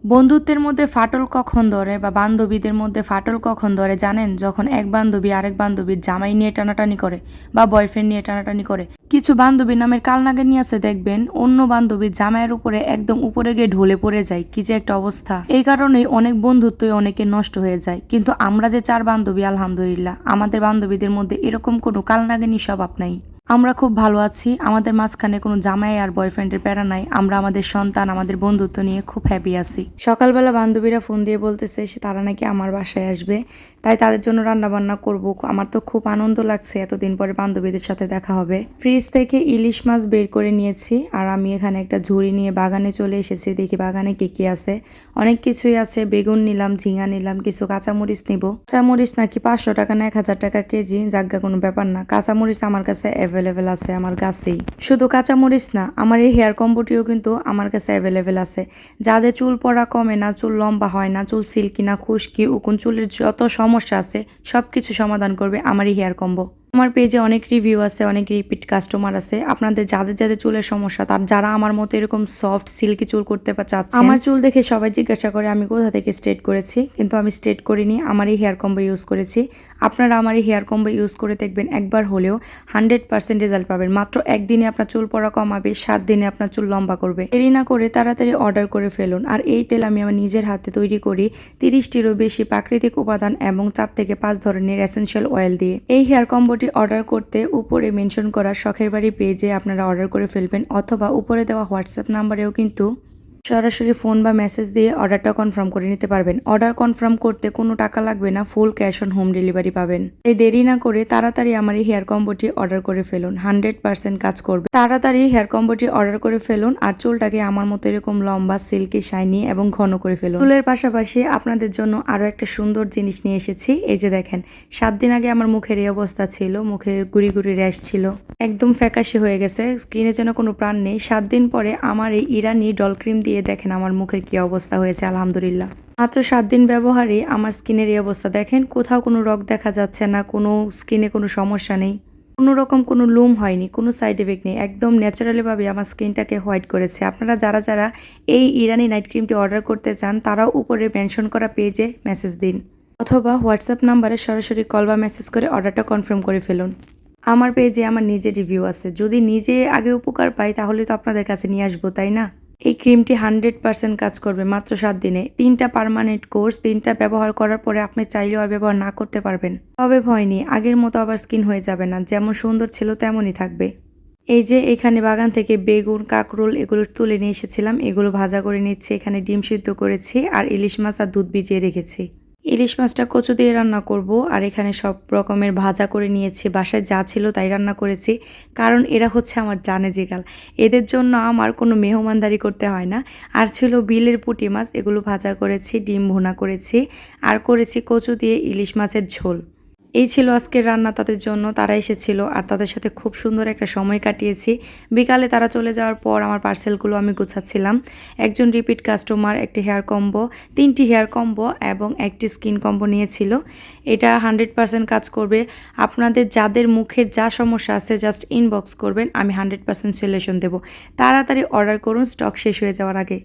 বন্ধুত্বের মধ্যে ফাটল কখন ধরে বা বান্ধবীদের মধ্যে ফাটল কখন ধরে জানেন? যখন এক বান্ধবী আরেক বান্ধবীর জামাই নিয়ে টানাটানি করে বা বয়ফ্রেন্ড নিয়ে টানাটানি করে। কিছু বান্ধবী নামের কালনাগে নিয়ে আছে, দেখবেন অন্য বান্ধবীর জামাইয়ের উপরে একদম উপরে গিয়ে ঢলে পড়ে যায়, কি যে একটা অবস্থা। এই কারণেই অনেক বন্ধুত্বই অনেকে নষ্ট হয়ে যায়। কিন্তু আমরা যে 4 বান্ধবী, আলহামদুলিল্লাহ আমাদের বান্ধবীদের মধ্যে এরকম কোনো কালনাগিনী স্বভাব নাই। আমরা খুব ভালো আছি, আমাদের মাঝখানে কোনো জামাই আর বয়ফ্রেন্ডের প্যারা নাই। আমরা আমাদের সন্তান, আমাদের বন্ধুত্ব নিয়ে খুব হ্যাপি আছি। সকালবেলা বান্ধবীরা ফোন দিয়ে বলতেছে তারা নাকি আমার বাসায় আসবে, তাই তাদের জন্য রান্না বান্না করব। আমার তো খুব আনন্দ লাগছে, এতদিন পরে বান্ধবীদের সাথে দেখা হবে। ফ্রিজ থেকে ইলিশ মাছ বের করে নিয়েছি, আর আমি এখানে একটা ঝুড়ি নিয়ে বাগানে চলে এসেছি। দেখি বাগানে কি কি আছে। অনেক কিছুই আছে, বেগুন নিলাম, ঝিঙা নিলাম, কিছু কাঁচামরিচ নিব। কাঁচামরিচ নাকি 500 টাকা না 1000 টাকা কেজি, জাগা কোনো ব্যাপার না। কাঁচামরিচ আমার কাছে অ্যাভেলেবেল আছে আমার গাছেই। শুধু কাঁচামরিচ না, আমার এই হেয়ার কম্বোটিও কিন্তু আমার কাছে অ্যাভেলেবেল আছে। যাদের চুল পড়া কমে না, চুল লম্বা হয় না, চুল সিল্কি না, খুশকি উকুন, চুলের যত সমস্যা আছে সবকিছু সমাধান করবে আমার এই হেয়ার কম্বো। আমার পেজে অনেক রিভিউ আছে, অনেক রিপিট কাস্টমার আছে। আপনাদের যাদের যাদের চুলের সমস্যা, তার যারা আমার মতো এরকম সফট সিল্কি চুল করতে চাচ্ছে, আমার চুল দেখে সবাই জিজ্ঞাসা করে আমি কোথা থেকে স্ট্রেট করেছি, কিন্তু আমি স্ট্রেট করিনি, আমার এই হেয়ার কম্বো ইউজ করেছি। আপনারা আমার এই হেয়ার কম্বো ইউজ করে দেখবেন, একবার হলেও 100% রেজাল্ট পাবেন। মাত্র একদিনে আপনার চুল পড়া কমাবে, 7 দিনে আপনার চুল লম্বা করবে। দেরি না করে তাড়াতাড়ি অর্ডার করে ফেলুন। আর এই তেল আমি আমার নিজের হাতে তৈরি করি 30টিরও বেশি প্রাকৃতিক উপাদান এবং 4 থেকে 5 ধরনের এসেনশিয়াল অয়েল দিয়ে। এই হেয়ার কম্বোটি অর্ডার করতে উপরে মেনশন করা শখের বাড়ি পেজে আপনারা অর্ডার করে ফেলবেন, অথবা উপরে দেওয়া হোয়াটসঅ্যাপ নাম্বারেও কিন্তু সরাসরি ফোন বা মেসেজ দিয়ে অর্ডারটা কনফার্ম করে নিতে পারবেন। অর্ডার কনফার্ম করতে কোনো টাকা লাগবে না, full cash on home delivery পাবেন। এই দেরি না করে তাড়াতাড়ি আমার এই হেয়ার কম্বোটি অর্ডার করে ফেলুন, 100% কাজ করবে। তাড়াতাড়ি হেয়ার কম্বোটি অর্ডার করে ফেলুন, আর চুলটাকে আমার মতো এরকম লম্বা, সিল্কি, শাইনি এবং ঘন করে ফেলুন। চুলের পাশাপাশি আপনাদের জন্য আরো একটা সুন্দর জিনিস নিয়ে এসেছি। এই যে দেখেন, 7 দিন আগে আমার মুখের এই অবস্থা ছিল, মুখে গুড়ি গুড়ি র্যাশ ছিল, একদম ফ্যাকাশে হয়ে গেছে, স্কিনে যেন কোনো প্রাণ নেই। 7 দিন পরে আমার এই ইরানি ডল ক্রিম দিয়ে দেখেন আমার মুখের কি অবস্থা হয়েছে, আলহামদুলিল্লাহ। মাত্র 7 দিন ব্যবহারে আমার স্কিনের এই অবস্থা দেখেন, কোথাও কোনো রগ দেখা যাচ্ছে না, কোনো স্কিনে কোনো সমস্যা নেই, কোনো রকম কোনো লুম হয়নি, কোনো সাইড এফেক্ট নেই, একদম ন্যাচারালিভাবে আমার স্কিনটাকে হোয়াইট করেছে। আপনারা যারা যারা এই ইরানি নাইট ক্রিমটি অর্ডার করতে চান, তারাও উপরে মেনশন করা পেজে মেসেজ দিন, অথবা হোয়াটসঅ্যাপ নাম্বারে সরাসরি কল বা মেসেজ করে অর্ডারটা কনফার্ম করে ফেলুন। আমার পেজে আমার নিজের রিভিউ আছে, যদি নিজে আগে উপকার পাই তাহলে তো আপনাদের কাছে নিয়ে আসবো, তাই না? এই ক্রিমটি 100% কাজ করবে মাত্র 7 দিনে। 3টা পার্মানেন্ট কোর্স, 3টা ব্যবহার করার পরে আপনি চাইলেও আর ব্যবহার না করতে পারবেন। তবে ভয় নেই, আগের মতো আবার স্কিন হয়ে যাবে না, যেমন সুন্দর ছিল তেমনই থাকবে। এই যে এখানে বাগান থেকে বেগুন, কাকরোল এগুলো তুলে নিয়ে এসেছিলাম, এগুলো ভাজা করে নিচ্ছি। এখানে ডিম সিদ্ধ করেছি আর ইলিশ মাছ আর দুধ ভিজিয়ে রেখেছি। ইলিশ মাছটা কচু দিয়ে রান্না করব, আর এখানে সব রকমের ভাজা করে নিয়েছি। বাসায় যা ছিল তাই রান্না করেছি, কারণ এরা হচ্ছে আমার জানে জিগাল। এদের জন্য আমার কোনো মেহমানদারি করতে হয় না। আর ছিল বিলের পুঁটি মাছ, এগুলো ভাজা করেছি, ডিম ভুনা করেছি, আর করেছি কচু দিয়ে ইলিশ মাছের ঝোল। এই ছিল আজকের রান্না তাদের জন্য। তারা এসেছিল আর তাদের সাথে খুব সুন্দর একটা সময় কাটিয়েছি। বিকালে তারা চলে যাওয়ার পর আমার পার্সেলগুলো আমি গুছাচ্ছিলাম। একজন রিপিট কাস্টমার একটি হেয়ার কম্বো, 3টি হেয়ার কম্বো এবং একটি স্কিন কম্বো নিয়েছিল। এটা 100% কাজ করবে। আপনাদের যাদের মুখের যা সমস্যা আছে জাস্ট ইনবক্স করবেন, আমি 100% সলিউশন দেব। তাড়াতাড়ি অর্ডার করুন, স্টক শেষ হয়ে যাওয়ার আগে।